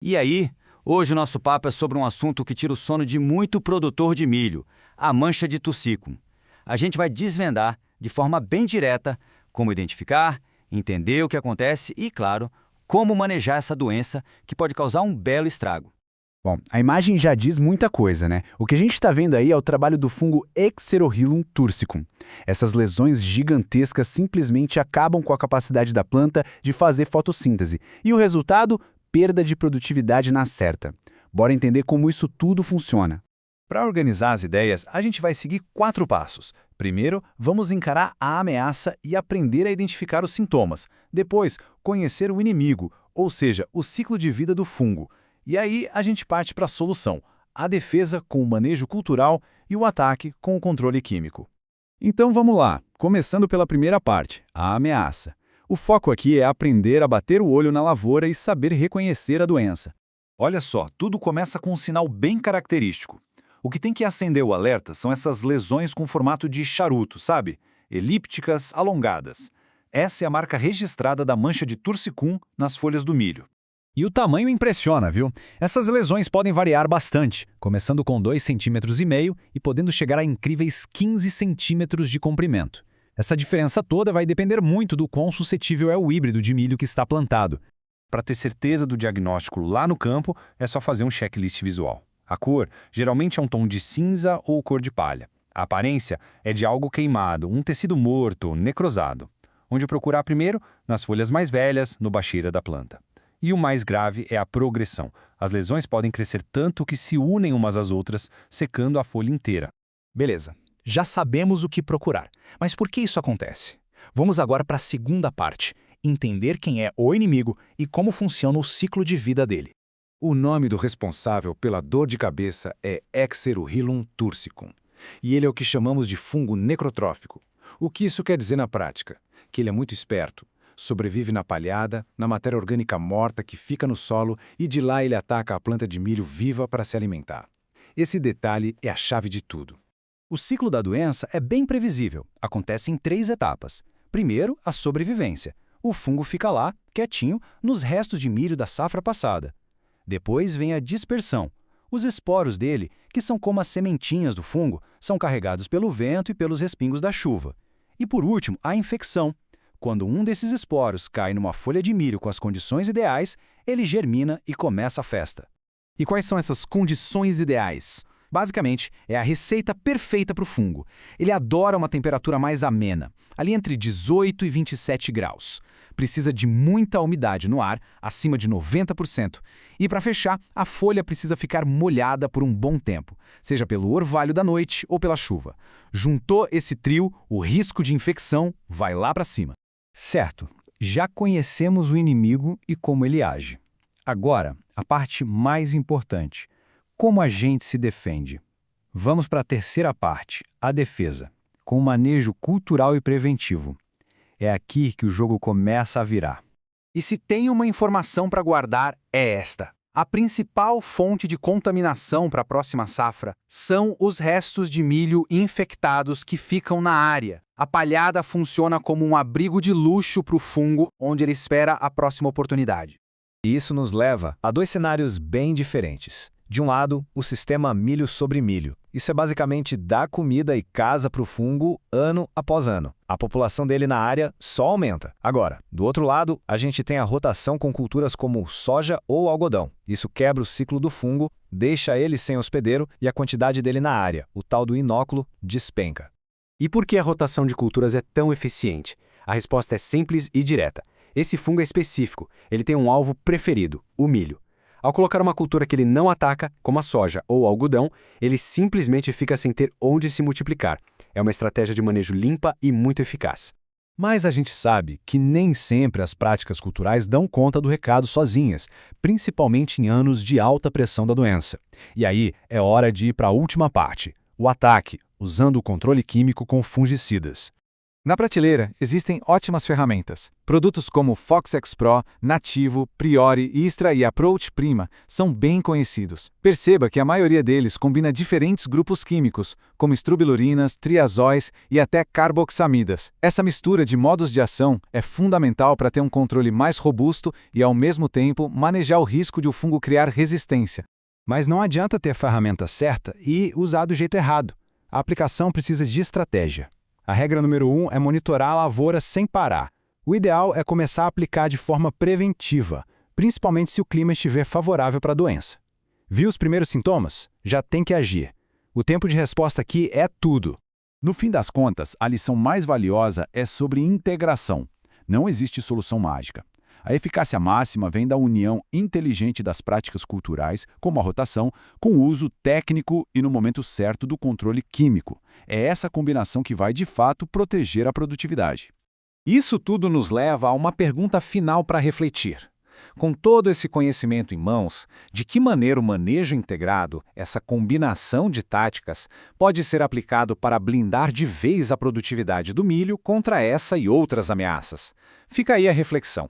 E aí, hoje o nosso papo é sobre um assunto que tira o sono de muito produtor de milho, a mancha de tuscicum. A gente vai desvendar, de forma bem direta, como identificar, entender o que acontece e, claro, como manejar essa doença que pode causar um belo estrago. Bom, a imagem já diz muita coisa, né? O que a gente está vendo aí é o trabalho do fungo Xerohilum tursicum. Essas lesões gigantescas simplesmente acabam com a capacidade da planta de fazer fotossíntese. E o resultado? Perda de produtividade na certa. Bora entender como isso tudo funciona. Para organizar as ideias, a gente vai seguir 4 passos. Primeiro, vamos encarar a ameaça e aprender a identificar os sintomas. Depois, conhecer o inimigo, ou seja, o ciclo de vida do fungo. E aí a gente parte para a solução, a defesa com o manejo cultural e o ataque com o controle químico. Então vamos lá, começando pela primeira parte, a ameaça. O foco aqui é aprender a bater o olho na lavoura e saber reconhecer a doença. Olha só, tudo começa com um sinal bem característico. O que tem que acender o alerta são essas lesões com formato de charuto, sabe? Elípticas, alongadas. Essa é a marca registrada da mancha de tursicum nas folhas do milho. E o tamanho impressiona, viu? Essas lesões podem variar bastante, começando com 2,5 cm e podendo chegar a incríveis 15 centímetros de comprimento. Essa diferença toda vai depender muito do quão suscetível é o híbrido de milho que está plantado. Para ter certeza do diagnóstico lá no campo, é só fazer um checklist visual. A cor geralmente é um tom de cinza ou cor de palha. A aparência é de algo queimado, um tecido morto, necrosado. Onde procurar primeiro? Nas folhas mais velhas, no bacheira da planta. E o mais grave é a progressão. As lesões podem crescer tanto que se unem umas às outras, secando a folha inteira. Beleza, já sabemos o que procurar. Mas por que isso acontece? Vamos agora para a segunda parte, entender quem é o inimigo e como funciona o ciclo de vida dele. O nome do responsável pela dor de cabeça é Xerohilum tursicum, e ele é o que chamamos de fungo necrotrófico. O que isso quer dizer na prática? Que ele é muito esperto. Sobrevive na palhada, na matéria orgânica morta que fica no solo e de lá ele ataca a planta de milho viva para se alimentar. Esse detalhe é a chave de tudo. O ciclo da doença é bem previsível. Acontece em 3 etapas. Primeiro, a sobrevivência. O fungo fica lá, quietinho, nos restos de milho da safra passada. Depois vem a dispersão. Os esporos dele, que são como as sementinhas do fungo, são carregados pelo vento e pelos respingos da chuva. E por último, a infecção. Quando um desses esporos cai numa folha de milho com as condições ideais, ele germina e começa a festa. E quais são essas condições ideais? Basicamente, é a receita perfeita para o fungo. Ele adora uma temperatura mais amena, ali entre 18 e 27 graus. Precisa de muita umidade no ar, acima de 90%. E para fechar, a folha precisa ficar molhada por um bom tempo, seja pelo orvalho da noite ou pela chuva. Juntou esse trio, o risco de infecção vai lá para cima. Certo, já conhecemos o inimigo e como ele age. Agora, a parte mais importante. Como a gente se defende? Vamos para a terceira parte, a defesa, com o manejo cultural e preventivo. É aqui que o jogo começa a virar. E se tem uma informação para guardar, é esta. A principal fonte de contaminação para a próxima safra são os restos de milho infectados que ficam na área. A palhada funciona como um abrigo de luxo para o fungo, onde ele espera a próxima oportunidade. E isso nos leva a 2 cenários bem diferentes. De um lado, o sistema milho sobre milho. Isso é basicamente dar comida e casa para o fungo ano após ano. A população dele na área só aumenta. Agora, do outro lado, a gente tem a rotação com culturas como soja ou algodão. Isso quebra o ciclo do fungo, deixa ele sem hospedeiro e a quantidade dele na área, o tal do inóculo, despenca. E por que a rotação de culturas é tão eficiente? A resposta é simples e direta. Esse fungo é específico, ele tem um alvo preferido, o milho. Ao colocar uma cultura que ele não ataca, como a soja ou o algodão, ele simplesmente fica sem ter onde se multiplicar. É uma estratégia de manejo limpa e muito eficaz. Mas a gente sabe que nem sempre as práticas culturais dão conta do recado sozinhas, principalmente em anos de alta pressão da doença. E aí é hora de ir para a última parte, o ataque, usando o controle químico com fungicidas. Na prateleira, existem ótimas ferramentas. Produtos como Foxx Pro, Nativo, Priori, Istra e Approach Prima são bem conhecidos. Perceba que a maioria deles combina diferentes grupos químicos, como estrobilurinas, triazóis e até carboxamidas. Essa mistura de modos de ação é fundamental para ter um controle mais robusto e, ao mesmo tempo, manejar o risco de o fungo criar resistência. Mas não adianta ter a ferramenta certa e usar do jeito errado. A aplicação precisa de estratégia. A regra número 1 é monitorar a lavoura sem parar. O ideal é começar a aplicar de forma preventiva, principalmente se o clima estiver favorável para a doença. Viu os primeiros sintomas? Já tem que agir. O tempo de resposta aqui é tudo. No fim das contas, a lição mais valiosa é sobre integração. Não existe solução mágica. A eficácia máxima vem da união inteligente das práticas culturais, como a rotação, com o uso técnico e no momento certo do controle químico. É essa combinação que vai, de fato, proteger a produtividade. Isso tudo nos leva a uma pergunta final para refletir. Com todo esse conhecimento em mãos, de que maneira o manejo integrado, essa combinação de táticas, pode ser aplicado para blindar de vez a produtividade do milho contra essa e outras ameaças? Fica aí a reflexão.